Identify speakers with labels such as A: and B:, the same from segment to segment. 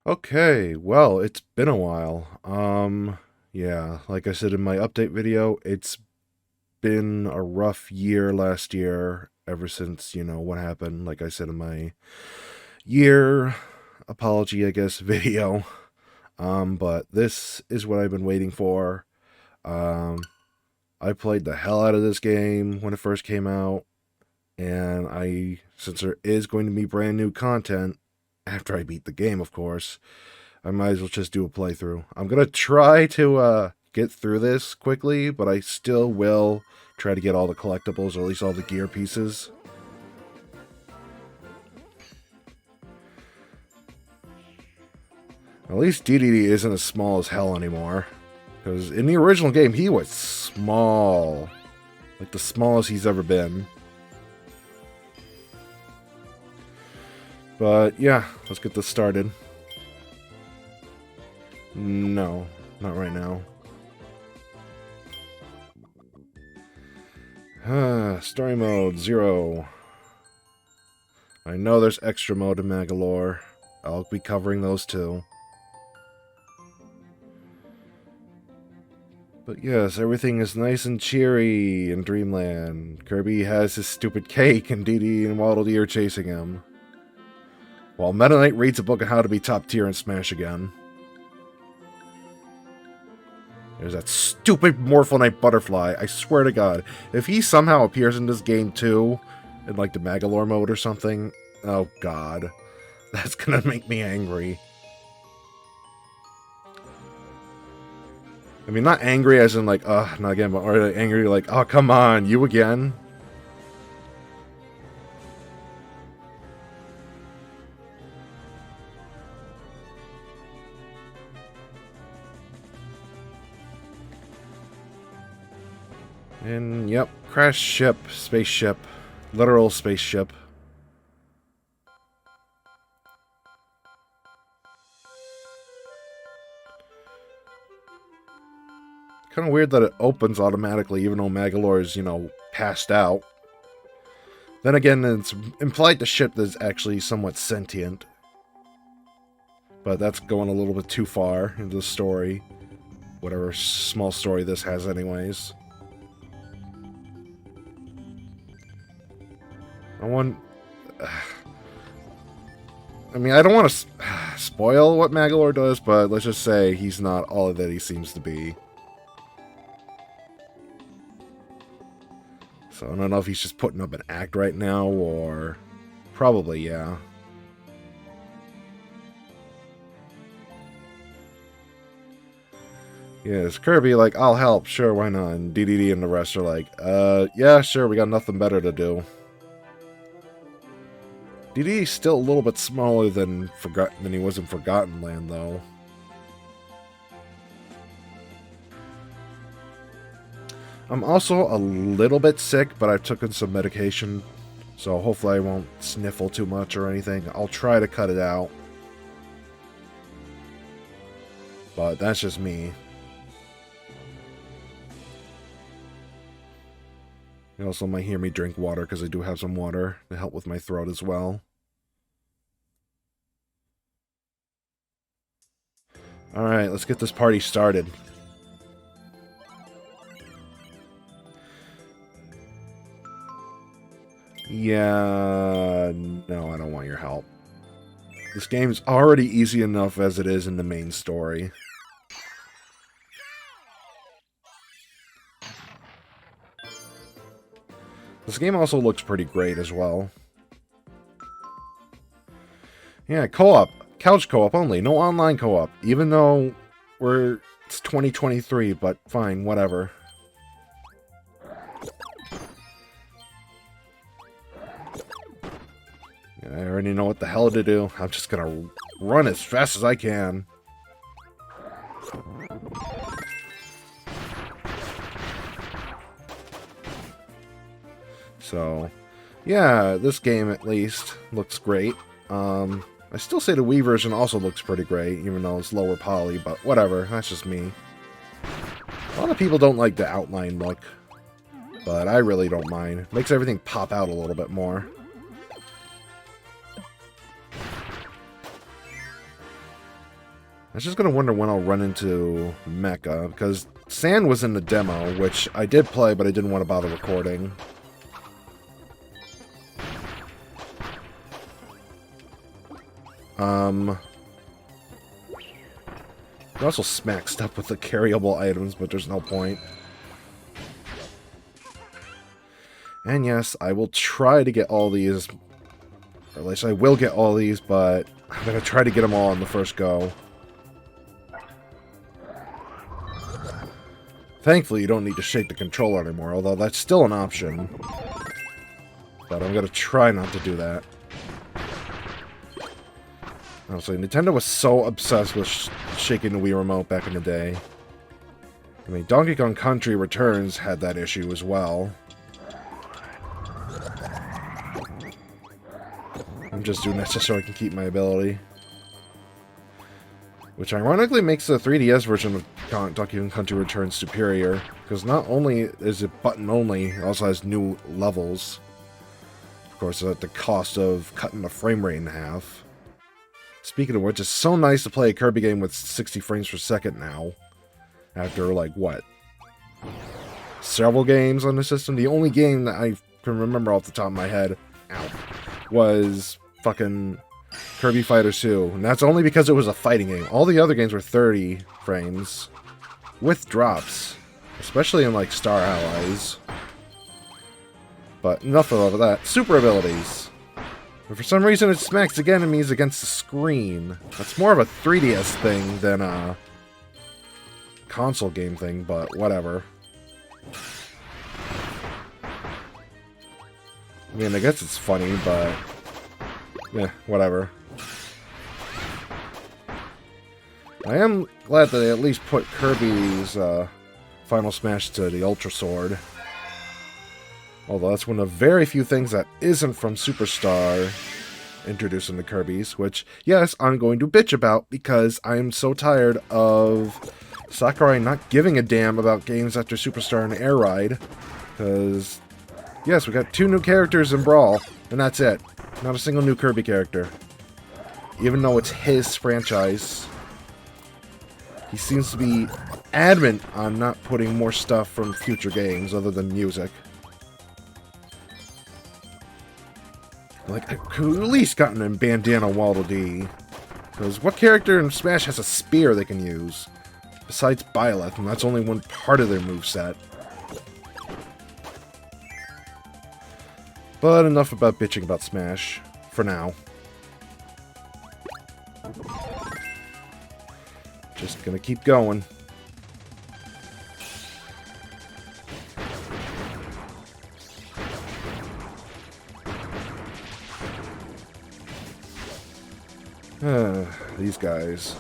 A: Okay, well, it's been a while. Yeah, like I said in my update video, it's been a rough year last year ever since, what happened, like I said in my year apology, I guess, video. But this is what I've been waiting for. Um, I played the hell out of this game when it first came out, and since there is going to be brand new content after I beat the game, of course, I might as well just do a playthrough. I'm gonna try to get through this quickly, but I still will try to get all the collectibles, or at least all the gear pieces. At least DDD isn't as small as hell anymore. Because in the original game, he was small. Like the smallest he's ever been. But yeah, let's get this started. No, not right now. Story mode 0. I know there's extra mode in Magalore. I'll be covering those too. But yes, everything is nice and cheery in Dreamland. Kirby has his stupid cake and Dee Dee and Waddle Dee are chasing him. While Meta Knight reads a book on how to be top tier in Smash again. There's that stupid Morphle Butterfly. I swear to God, if he somehow appears in this game too, in like the Magalore mode or something, oh God, that's gonna make me angry. I mean, not angry as in like, not again, but or angry like, oh, come on, you again? And, yep, crash ship, spaceship, literal spaceship. Kind of weird that it opens automatically, even though Magalore is, passed out. Then again, it's implied the ship is actually somewhat sentient. But that's going a little bit too far into the story. Whatever small story this has anyways. I mean, I don't want to spoil what Magalore does, but let's just say he's not all that he seems to be. So I don't know if he's just putting up an act right now, or... Probably, yeah. Yeah, it's Kirby like, I'll help, sure, why not? And DDD and the rest are like, yeah, sure, we got nothing better to do. DDD's still a little bit smaller than he was in Forgotten Land, though. I'm also a little bit sick, but I've taken some medication, so hopefully I won't sniffle too much or anything. I'll try to cut it out. But that's just me. You also might hear me drink water, because I do have some water to help with my throat as well. Alright, let's get this party started. Yeah, no, I don't want your help. This game's already easy enough as it is in the main story. This game also looks pretty great as well. Yeah, co-op. Couch co-op only. No online co-op. Even though it's 2023, but fine, whatever. I already know what the hell to do. I'm just gonna run as fast as I can. So, yeah, this game at least looks great. I still say the Wii version also looks pretty great, even though it's lower poly, but whatever, that's just me. A lot of people don't like the outline look, but I really don't mind. It makes everything pop out a little bit more. I was just gonna wonder when I'll run into Mecha, because Sand was in the demo, which I did play, but I didn't want to bother recording. You also smack stuff with the carryable items, but there's no point. And yes, I will try to get all these, or at least I will get all these, but I'm gonna try to get them all on the first go. Thankfully, you don't need to shake the controller anymore, although that's still an option. But I'm gonna try not to do that. Honestly, Nintendo was so obsessed with shaking the Wii Remote back in the day. I mean, Donkey Kong Country Returns had that issue as well. I'm just doing that just so I can keep my ability. Which ironically makes the 3DS version of Donkey Kong Country Returns superior, because not only is it button only, it also has new levels. Of course, at the cost of cutting the frame rate in half. Speaking of which, it's so nice to play a Kirby game with 60 frames per second now. After, like, what? Several games on the system? The only game that I can remember off the top of my head, was fucking Kirby Fighter 2. And that's only because it was a fighting game. All the other games were 30 frames. With drops. Especially in, like, Star Allies. But enough of that. Super abilities. But for some reason it smacks enemies against the screen. That's more of a 3DS thing than a console game thing, but whatever. I mean, I guess it's funny, but yeah, whatever. I am glad that they at least put Kirby's Final Smash to the Ultra Sword. Although that's one of very few things that isn't from Superstar introducing the Kirbys, which, yes, I'm going to bitch about because I'm so tired of Sakurai not giving a damn about games after Superstar and Air Ride. Because, yes, we got 2 new characters in Brawl, and that's it. Not a single new Kirby character. Even though it's his franchise, he seems to be adamant on not putting more stuff from future games other than music. Like, I could at least gotten in Bandana Waddle Dee. Because what character in Smash has a spear they can use? Besides Byleth, and that's only one part of their moveset. But enough about bitching about Smash. For now. Just gonna keep going. These guys.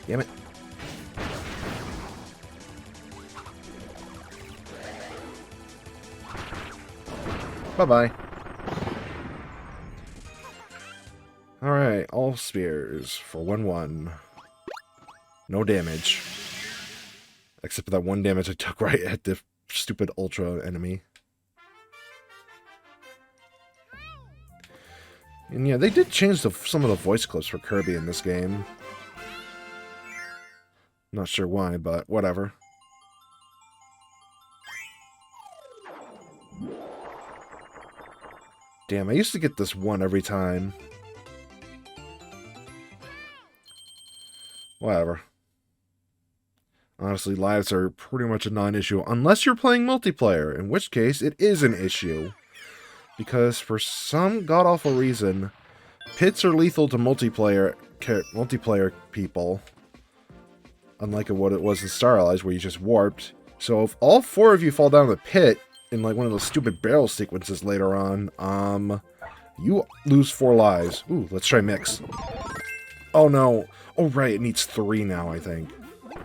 A: Damn it. Bye-bye. Alright, all spears for 1-1. No damage. Except for that one damage I took right at the stupid Ultra enemy. And yeah, they did change some of the voice clips for Kirby in this game. Not sure why, but whatever. Damn, I used to get this one every time. Whatever. Honestly, lives are pretty much a non-issue, unless you're playing multiplayer, in which case it is an issue. Because for some god-awful reason, pits are lethal to multiplayer people. Unlike what it was in Star Allies, where you just warped. So if all 4 of you fall down the pit, in like one of those stupid barrel sequences later on, you lose 4 lives. Ooh, let's try mix. Oh no. Oh right, it needs 3 now, I think.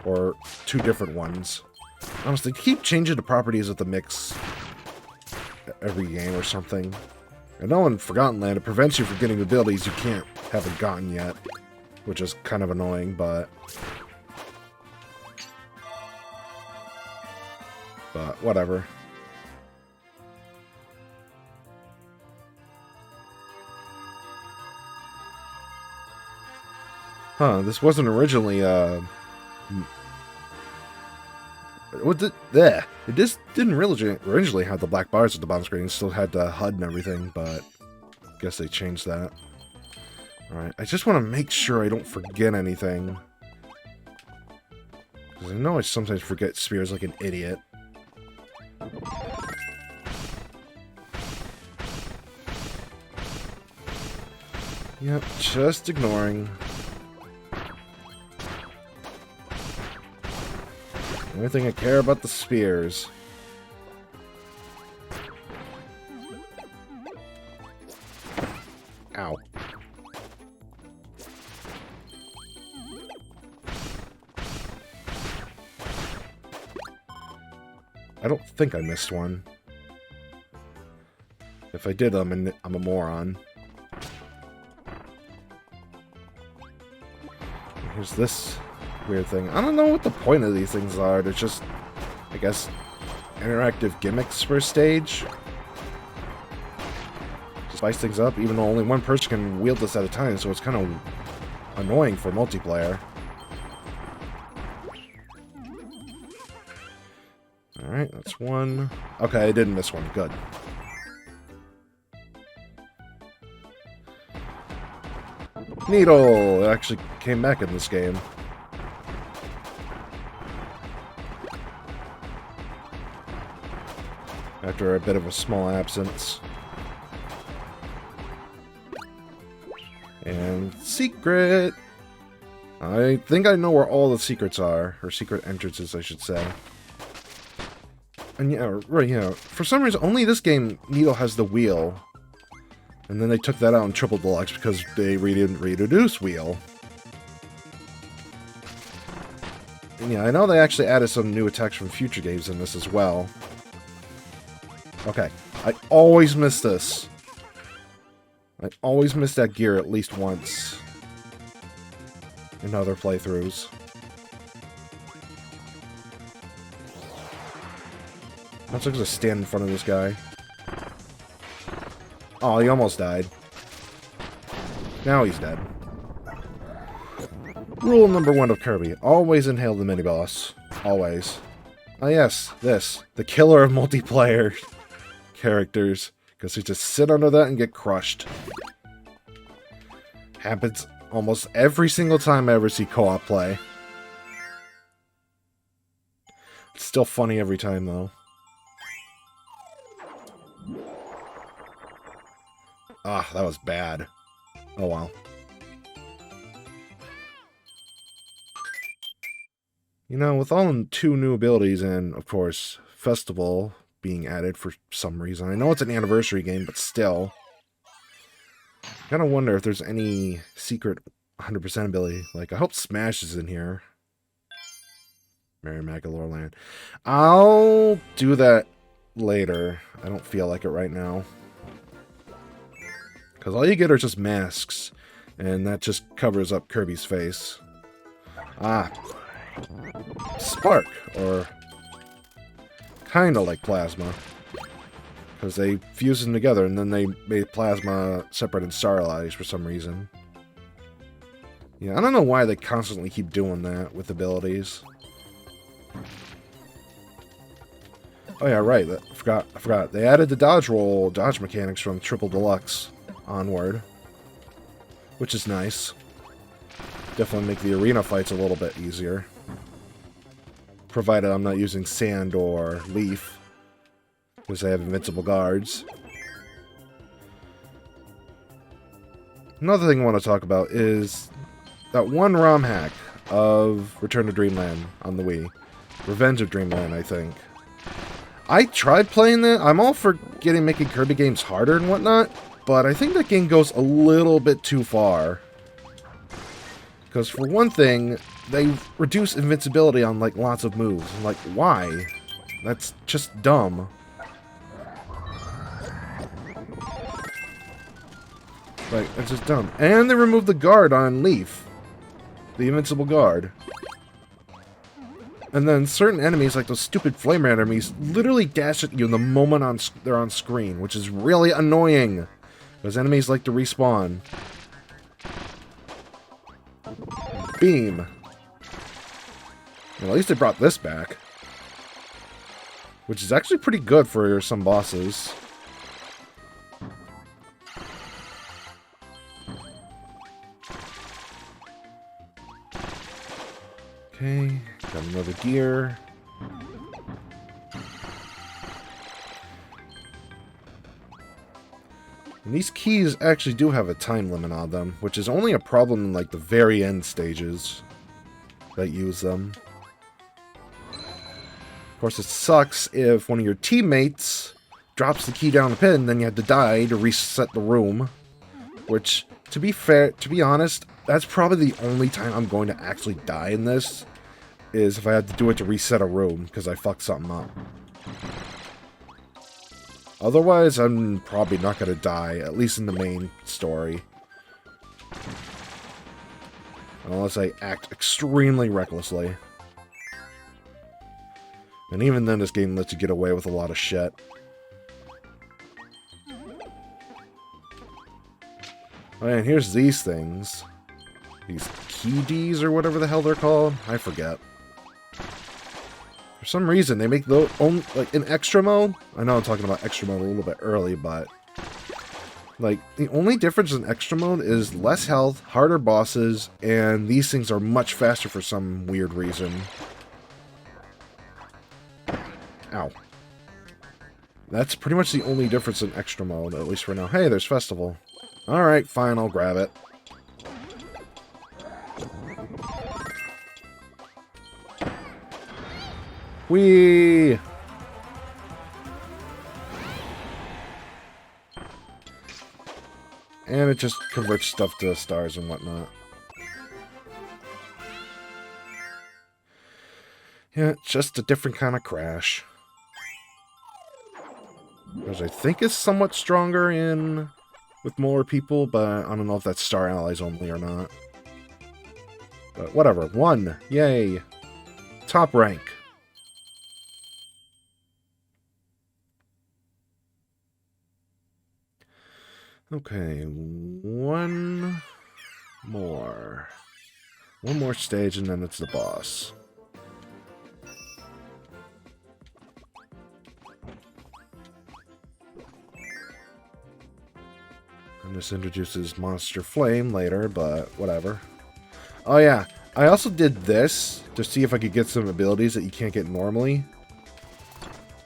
A: Or 2 different ones. Honestly, keep changing the properties of the mix every game or something. I know in Forgotten Land it prevents you from getting abilities you haven't gotten yet. Which is kind of annoying, but whatever. Huh, this wasn't originally, what did, there. It just didn't really originally have the black bars at the bottom screen. It still had the HUD and everything, but I guess they changed that. Alright, I just want to make sure I don't forget anything. Because I know I sometimes forget spears like an idiot. Yep, just ignoring. The only thing I care about the spears. Ow. I don't think I missed one. If I did, I'm a moron. Here's this weird thing. I don't know what the point of these things are. They're just, I guess, interactive gimmicks for a stage. Spice things up, even though only one person can wield this at a time, so it's kind of annoying for multiplayer. Alright, that's one. Okay, I didn't miss one. Good. Needle! It actually came back in this game. After a bit of a small absence. And secret! I think I know where all the secrets are. Or secret entrances, I should say. And yeah, right, yeah. For some reason, only this game, Needle has the wheel. And then they took that out in Triple Deluxe because they reintroduced wheel. And yeah, I know they actually added some new attacks from future games in this as well. Okay, I always miss this. I always miss that gear at least once. In other playthroughs. I'm just gonna stand in front of this guy. Oh, he almost died. Now he's dead. Rule number 1 of Kirby. Always inhale the mini-boss. Always. Ah yes, this. The killer of multiplayer characters. Because they just sit under that and get crushed. Happens almost every single time I ever see co-op play. It's still funny every time, though. Ah, that was bad. Oh well. You know, with all 2 new abilities and, of course, Festival being added for some reason. I know it's an anniversary game, but still. I kind of wonder if there's any secret 100% ability. Like, I hope Smash is in here. Mary Magalore Land. I'll do that later. I don't feel like it right now. Because all you get are just masks. And that just covers up Kirby's face. Ah. Spark. Or kind of like Plasma. Because they fuse them together and then they made Plasma separate and Starlight for some reason. Yeah, I don't know why they constantly keep doing that with abilities. Oh yeah, right. I forgot. They added the dodge mechanics from Triple Deluxe onward, which is nice. Definitely make the arena fights a little bit easier, provided I'm not using sand or leaf, because I have invincible guards. Another thing I want to talk about is that one ROM hack of Return to Dreamland on the Wii. Revenge of Dreamland, I think. I tried playing that. I'm all for making Kirby games harder and whatnot, but I think that game goes a little bit too far. Because for one thing, they reduce invincibility on like lots of moves. I'm like, why? That's just dumb. Like, it's just dumb. And they removed the guard on Leaf. The invincible guard. And then certain enemies, like those stupid flame enemies, literally dash at you the moment they're on screen, which is really annoying. Because enemies like to respawn. beam. Well, at least they brought this back. Which is actually pretty good for some bosses. Okay, got another gear. And these keys actually do have a time limit on them, which is only a problem in like the very end stages that use them. Of course, it sucks if one of your teammates drops the key down the pin, then you have to die to reset the room. Which, to be honest, that's probably the only time I'm going to actually die in this, is if I have to do it to reset a room, because I fucked something up. Otherwise, I'm probably not going to die, at least in the main story. Unless I act extremely recklessly. And even then, this game lets you get away with a lot of shit. Oh, and here's these things. These key Ds or whatever the hell they're called. I forget. For some reason, they make those only, like, in extra mode. I know I'm talking about extra mode a little bit early, but like, the only difference in extra mode is less health, harder bosses, and these things are much faster for some weird reason. Ow. That's pretty much the only difference in extra mode, at least for now. Hey, there's festival. Alright, fine, I'll grab it. Whee! And it just converts stuff to stars and whatnot. Yeah, just a different kind of crash. Which I think is somewhat stronger in with more people, but I don't know if that's star allies only or not. But whatever. 1. Yay. Top rank. Okay, one more. One more stage and then it's the boss. And this introduces Monster Flame later, but whatever. Oh yeah, I also did this to see if I could get some abilities that you can't get normally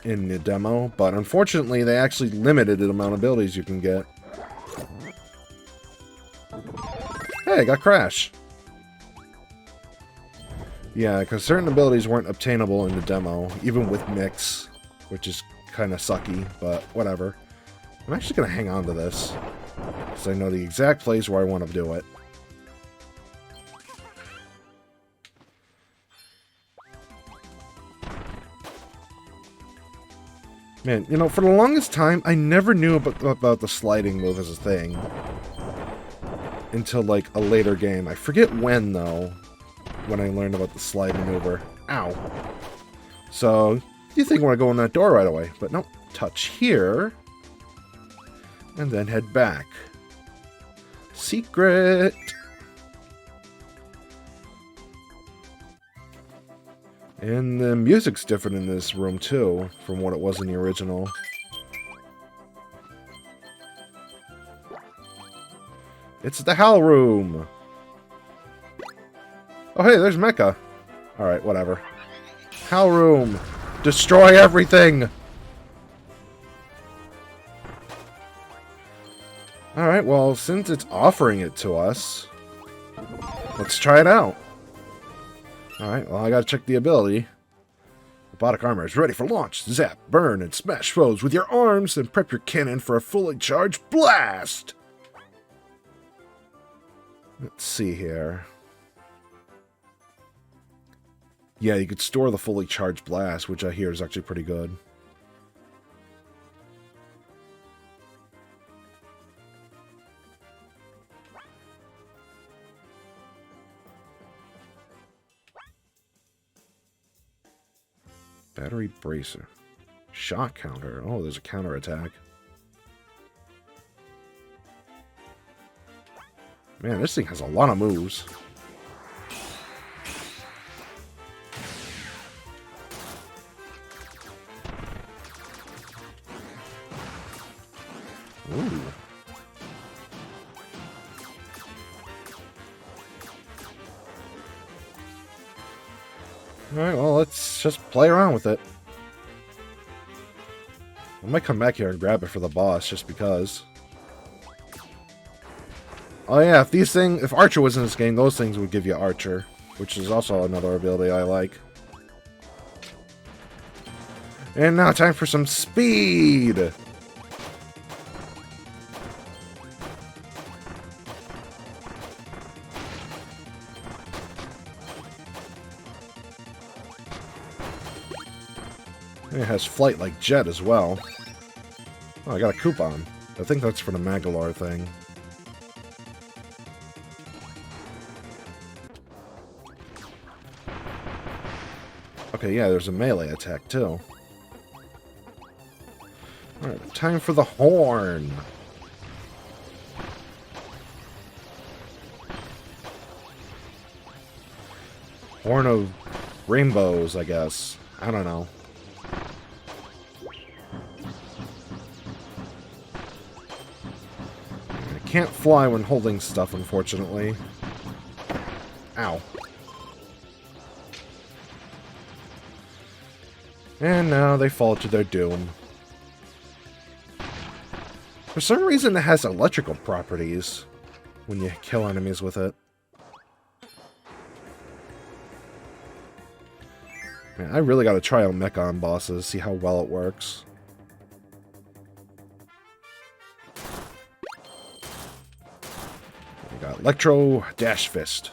A: in the demo, but unfortunately they actually limited the amount of abilities you can get. Hey, I got Crash. Yeah, because certain abilities weren't obtainable in the demo, even with Mix, which is kind of sucky, but whatever. I'm actually going to hang on to this, because I know the exact place where I want to do it. Man, you know, for the longest time, I never knew about the sliding move as a thing. Until, like, a later game. I forget when, though, when I learned about the slide maneuver. Ow. So, you think I want to go in that door right away. But no, touch here. And then head back. Secret! And the music's different in this room, too, from what it was in the original. It's the Howl Room! Oh, hey, there's Mecha. Alright, whatever. Howl Room! Destroy everything! Alright, well, since it's offering it to us, let's try it out. Alright, well, I gotta check the ability. Robotic armor is ready for launch. Zap, burn, and smash foes with your arms, and prep your cannon for a fully charged blast! Let's see here. Yeah, you could store the fully charged blast, which I hear is actually pretty good. Battery bracer. Shock counter. Oh, there's a counter attack. Man, this thing has a lot of moves. Alright, well, let's just play around with it. I might come back here and grab it for the boss, just because. Oh yeah, if Archer was in this game, those things would give you Archer, which is also another ability I like. And now time for some speed! It has flight like Jet as well. Oh, I got a coupon. I think that's for the Magalore thing. Okay, yeah, there's a melee attack too. Alright, time for the horn. Horn of rainbows, I guess. I don't know. I can't fly when holding stuff, unfortunately. Ow. And now they fall to their doom. For some reason, it has electrical properties when you kill enemies with it. Man, I really gotta try out mecha on bosses, see how well it works. We got Electro Dash Fist.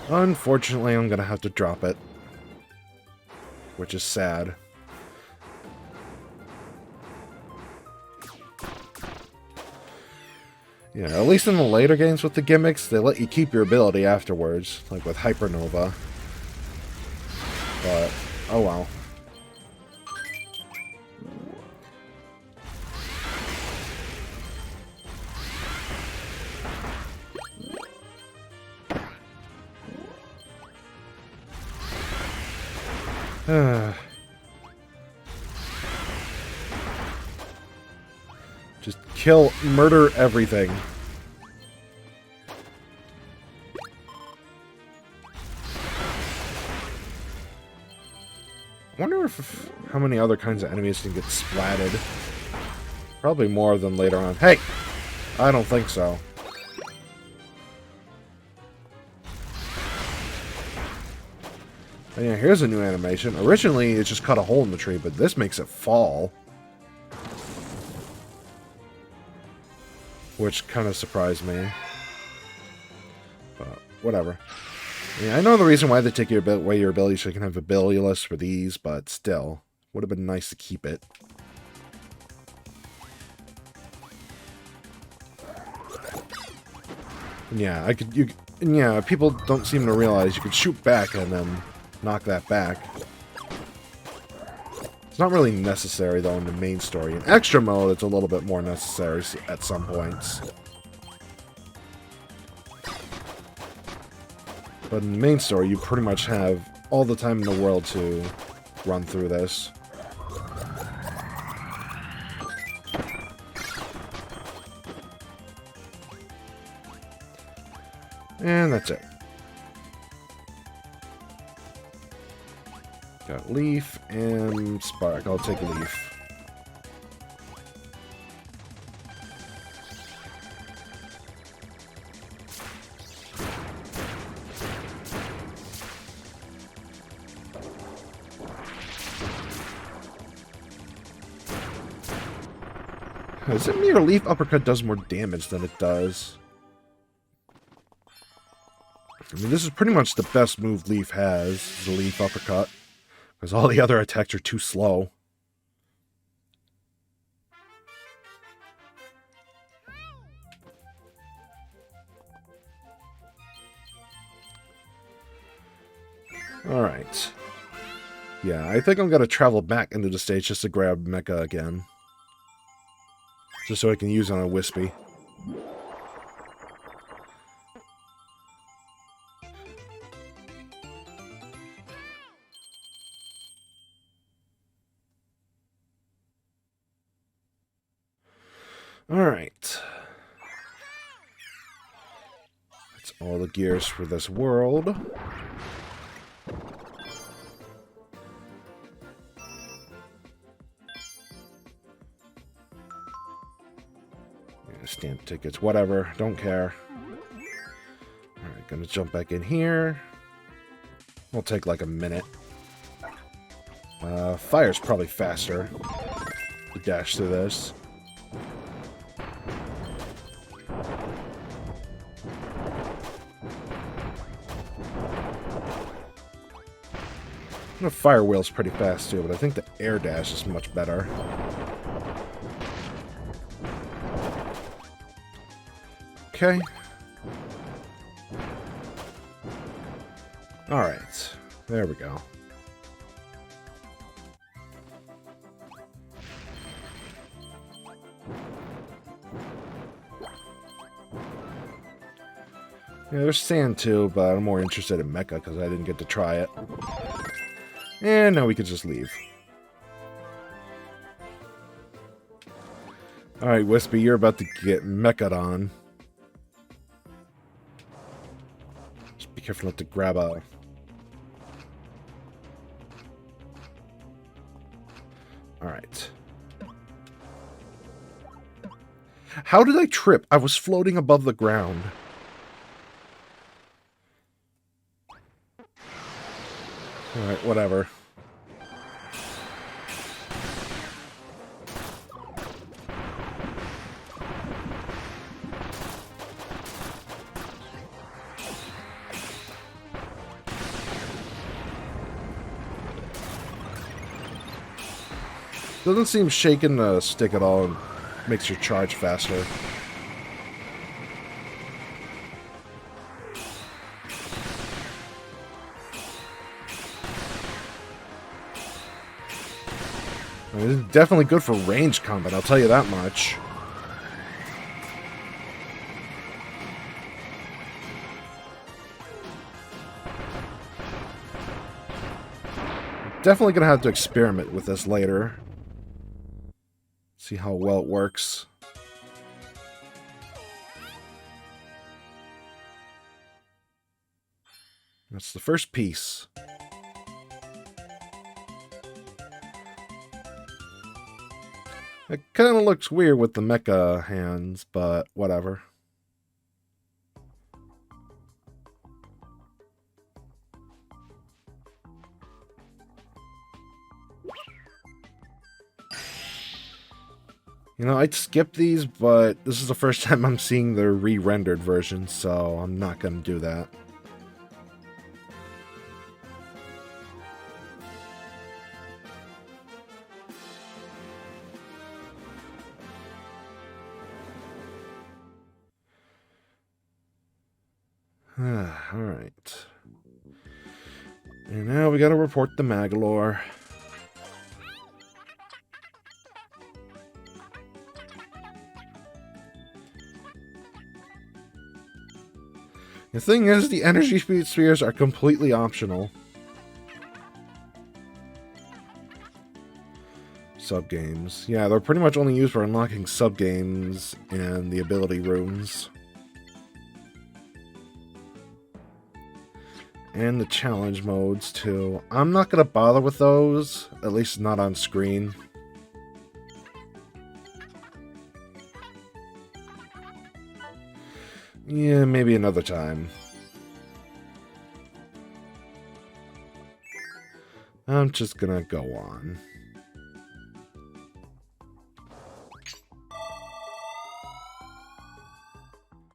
A: Unfortunately, I'm gonna have to drop it, which is sad. Yeah, at least in the later games with the gimmicks, they let you keep your ability afterwards, like with Hypernova. But, oh well. Just kill, murder everything. I wonder if how many other kinds of enemies can get splatted. Probably more than later on. Hey! I don't think so. And yeah, here's a new animation. Originally, it just cut a hole in the tree, but this makes it fall. Which kind of surprised me. But whatever. Yeah, I know the reason why they take away your ability so you can have ability lists for these, but still. Would have been nice to keep it. Yeah, yeah, people don't seem to realize you could shoot back and then knock that back. It's not really necessary, though, in the main story. In extra mode, it's a little bit more necessary at some points. But in the main story, you pretty much have all the time in the world to run through this. And that's it. Got Leaf and Spark. I'll take Leaf. Is it me or Leaf Uppercut does more damage than it does? I mean, this is pretty much the best move Leaf has, the Leaf Uppercut. Because all the other attacks are too slow. Alright. Yeah, I think I'm going to travel back into the stage just to grab Mecha again. Just so I can use it on a Wispy. Alright. That's all the gears for this world. tickets. Whatever. Don't care. Alright, gonna jump back in here. Will take like a minute. Fire's probably faster to dash through this. The fire wheel's pretty fast too, but I think the air dash is much better. Okay. Alright. There we go. Yeah, there's sand too, but I'm more interested in Mecha because I didn't get to try it. And now we could just leave. Alright, Wispy, you're about to get mecha'd on. Just be careful not to grab a... Alright. How did I trip? I was floating above the ground. Alright, whatever. Doesn't seem shaking the stick at all and makes your charge faster. I mean, it's definitely good for range combat, I'll tell you that much. Definitely gonna have to experiment with this later. See how well it works. That's the first piece. It kind of looks weird with the mecha hands, but whatever. You know, I'd skip these, but this is the first time I'm seeing the re-rendered version, so I'm not going to do that. Alright. And now we gotta report the Magalore. The thing is, the energy speed spheres are completely optional. Sub-games. Yeah, they're pretty much only used for unlocking sub-games and the ability rooms. And the challenge modes, too. I'm not going to bother with those, at least not on screen. Yeah, maybe another time. I'm just gonna go on.